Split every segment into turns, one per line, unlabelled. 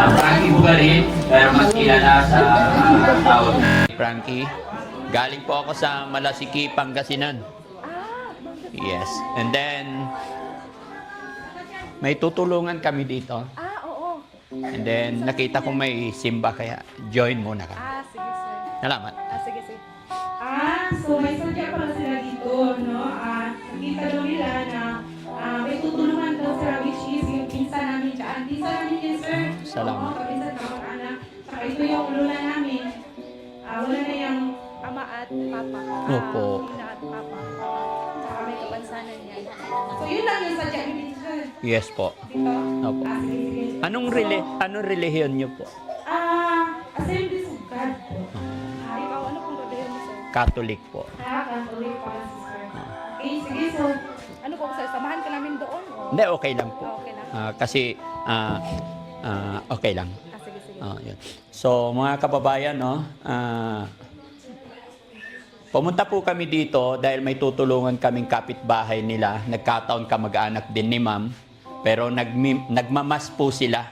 Frankie Bugarin, pero mas kilala sa tawag na Frankie. Galing po ako sa Malasiki, Pangasinan. Yes. And then, may tutulungan kami dito.
Oo.
And then, nakita ko may simba, kaya join muna kami.
Sige, sir.
Salamat.
Sige, sir.
So may sadya pala sila dito, no? Nakita daw nila na may tutulungan daw sila, which is yung pinsan namin dyan. Pinsan namin yun, sir.
Salamat.
Oo, kapinsan kamag-anak. Saka ito yung lula namin. Wala na yung
Ama at papa.
Opo.
Ina at papa. Saka may kapansanan yan.
So yun lang yung sadya ni pinsan.
Yes po.
Dito?
Opo.
Sige, sige.
Anong relihiyon niyo po?
Assemblies of God po.
Ikaw, ano pong gagawin mo, sir?
Catholic po.
Catholic pala si sir. Okay, sige, so
Ano po, sir? Samahan ka namin doon?
Hindi, okay lang po.
Okay lang.
Kasi, okay lang.
Sige, sige.
Yun. So, mga kababayan, no, pumunta po kami dito dahil may tutulungan kaming kapitbahay nila. Nagkataon kamag-anak din ni ma'am. Pero nagmamas po sila.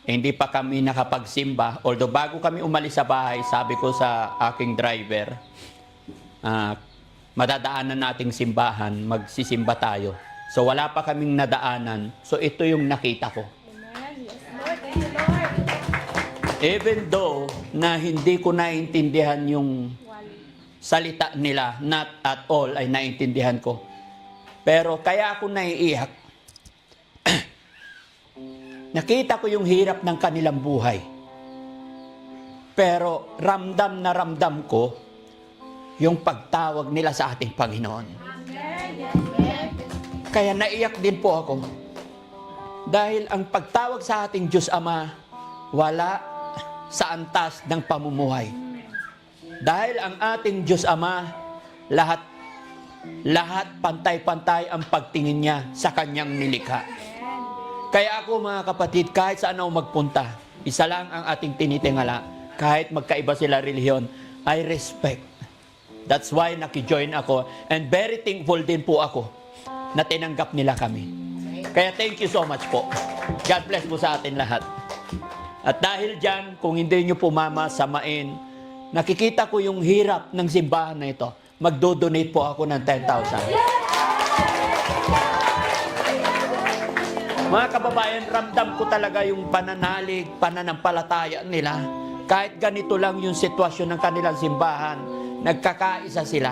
Hindi pa kami nakapagsimba. Although bago kami umalis sa bahay, sabi ko sa aking driver, madadaanan nating simbahan, magsisimba tayo. So wala pa kaming nadaanan. So ito yung nakita ko.
Amen. Yes, Lord. Thank you, Lord.
Even though na hindi ko naintindihan yung
Wali.
salita nila, not at all ay naintindihan ko. Pero kaya ako naiiyak, nakita ko yung hirap ng kanilang buhay. Pero ramdam na ramdam ko yung pagtawag nila sa ating Panginoon. Kaya naiyak din po ako. Dahil ang pagtawag sa ating Diyos Ama, wala sa antas ng pamumuhay. Dahil ang ating Diyos Ama, lahat pantay-pantay ang pagtingin niya sa kanyang nilikha. Kaya ako mga kapatid, kahit saan ako magpunta, isa lang ang ating tinitingala. Kahit magkaiba sila relihiyon, I respect. That's why nakijoin ako. And very thankful din po ako na tinanggap nila kami. Kaya thank you so much po. God bless po sa atin lahat. At dahil dyan, kung hindi nyo po samain, nakikita ko yung hirap ng simbahan na ito. Magdo-donate po ako ng 10,000. Mga kababayan, ramdam ko talaga yung pananalig, pananampalataya nila. Kahit ganito lang yung sitwasyon ng kanilang simbahan, nagkakaisa sila.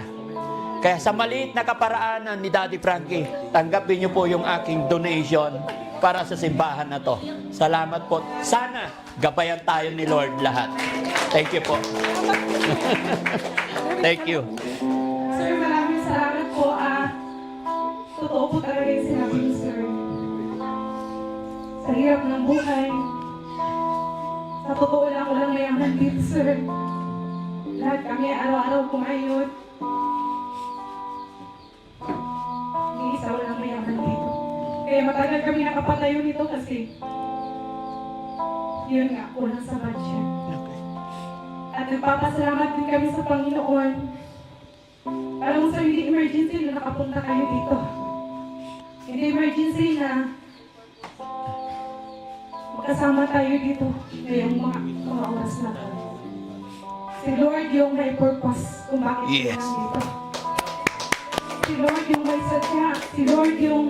Kaya sa maliit na kaparaanan ni Daddy Frankie, tanggapin niyo po yung aking donation para sa simbahan na to. Salamat po. Sana gabayan tayo ni Lord lahat. Thank you po. Thank you.
sir, maraming salamat po. Totoo po talaga yung sinabi niyo, sir. Sa hirap ng buhay, sa totoo lang, walang mayaman dito, sir. Lahat kami araw-araw kumayod. Hindi isa walang mayaman dito. Kaya matagal kami nakapatayo nito kasi yun nga, kulang sa budget. At nagpapasalamat din kami sa Panginoon. Parang sa hindi emergency na nakapunta kayo dito. Hindi emergency na magkasama tayo dito ngayong mga oras na to. Si Lord yung may purpose kung bakit
Yes.
tayo dito. Si Lord yung may sadya. Si Lord yung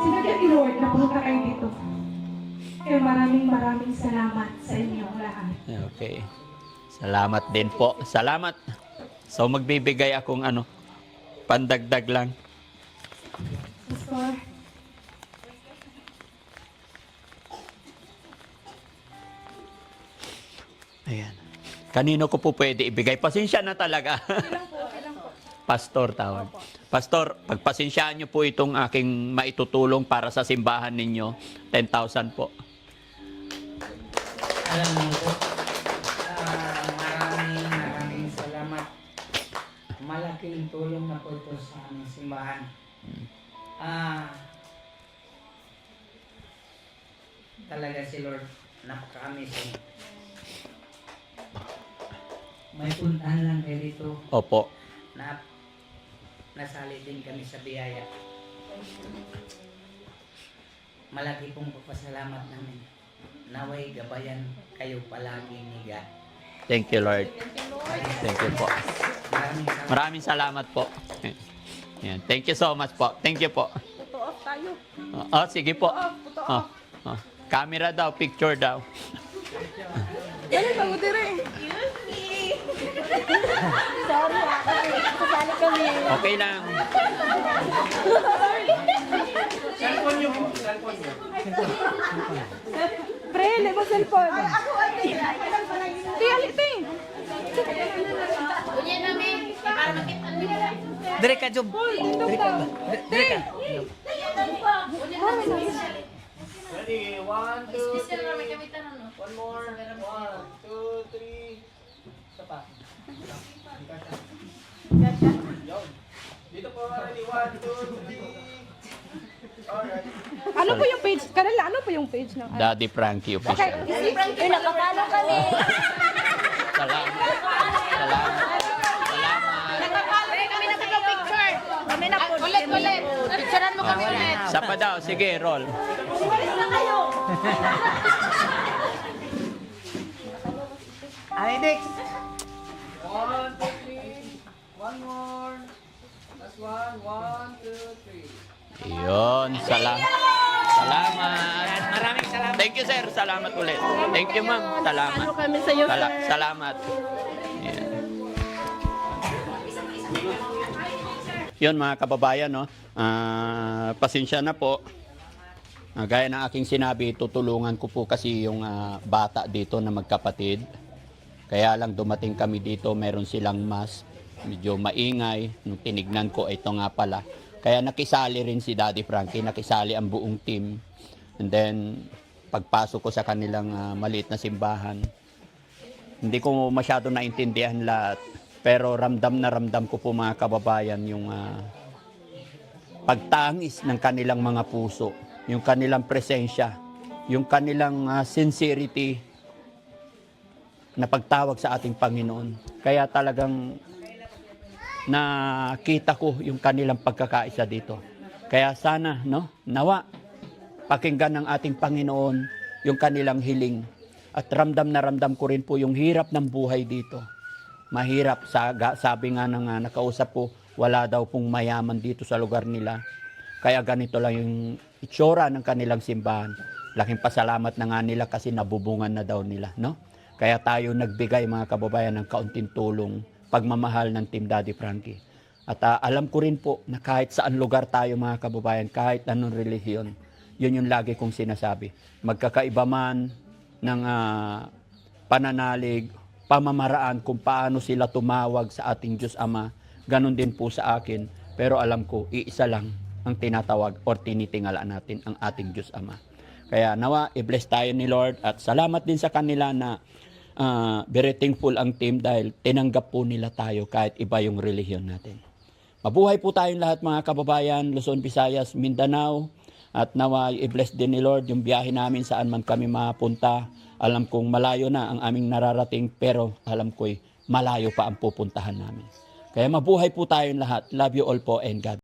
sinadya ni Lord na punta kayo dito. Kaya maraming salamat sa inyong lahat.
Okay. Salamat din po. Salamat. So magbibigay akong pandagdag lang.
Pastor.
Ayan. Kanino ko po pwede ibigay? Pasensya na talaga.
Okay lang po.
Pastor tawag. Pastor, pagpasensyaan niyo po itong aking maitutulong para sa simbahan ninyo. 10,000 po.
Alam mo po, maraming salamat. Malaking tulong na po ito sa aming simbahan. Talaga si Lord, napaka-amazing. May puntahan lang kayo dito
Opo.
na nasali din kami sa biyaya. Malaki pong papasalamat namin. naway gabayan kayo palagi ni God.
Thank you, Lord. Thank you po.
Maraming salamat.
Maraming salamat po. Yan. Thank you so much po. Thank you po.
Photo off tayo.
Sige po.
Photo
Oh, oh. Camera daw, picture daw.
Dali, bago dire. Sorry ha, kasi kasali kami.
Okay lang.
Pre, lebo cellphone. Di, aliti.
Dire ka, Job.
Dire ka.
Dire ka.
Ready? 1, 2, 3. One more. 1, 2, 3. Isa pa. Yun. Dito po, ready? 1, 2, 3. Alright.
Ano po yung page? Karela, ano po yung page ng
Daddy Frankie
Okay.
official.
Eh, nakapalo kami.
Salamat. Salamat. Salamat.
Kami nagpa-picture. Kami na po. Ulit. Picturean mo kami ulit.
Isa pa daw. Sige, roll.
Ay, next.
1, 2, 3. One more. Last one. 1, 2, 3.
Yun. Salamat.
Maraming salamat.
Thank you, sir. Salamat ulit. Thank you, ma'am. Salamat.
Ano kami sa iyo, sir?
Salamat. Yan. Yun mga kababayan, no? Pasensya na po. Gaya ng aking sinabi, tutulungan ko po kasi yung bata dito na magkapatid. Kaya lang dumating kami dito, meron silang mask. Medyo maingay. Nung tinignan ko, ito nga pala. Kaya nakisali rin si Daddy Frankie, nakisali ang buong team. And then, pagpasok ko sa kanilang maliit na simbahan, hindi ko masyado naintindihan lahat. Pero ramdam na ramdam ko po mga kababayan yung pagtangis ng kanilang mga puso, yung kanilang presensya, yung kanilang sincerity na pagtawag sa ating Panginoon. Kaya talagang nakita ko yung kanilang pagkakaisa dito. Kaya sana, no, nawa, pakinggan ng ating Panginoon yung kanilang hiling. At ramdam na ramdam ko rin po yung hirap ng buhay dito. Mahirap, sabi nga ng nakausap ko, wala daw pong mayaman dito sa lugar nila. Kaya ganito lang yung itsura ng kanilang simbahan. Laking pasalamat na nga nila kasi nabubungan na daw nila, no? Kaya tayo nagbigay mga kababayan ng kaunting tulong, pagmamahal ng Team Daddy Frankie. At alam ko rin po na kahit saan lugar tayo mga kababayan, kahit anong relihiyon, yun yung lagi kong sinasabi. Magkakaiba man ng pananalig, pamamaraan kung paano sila tumawag sa ating Diyos Ama, ganun din po sa akin. Pero alam ko, iisa lang ang tinatawag o tinitingala natin ang ating Diyos Ama. Kaya nawa, i-bless tayo ni Lord at salamat din sa kanila na very thankful ang team dahil tinanggap po nila tayo kahit iba yung relihiyon natin. Mabuhay po tayong lahat mga kababayan, Luzon, Visayas, Mindanao, at nawa i-bless din ni Lord yung biyahe namin saan man kami mapunta. Alam kong malayo na ang aming nararating pero alam ko'y malayo pa ang pupuntahan namin. Kaya mabuhay po tayong lahat. Love you all po and God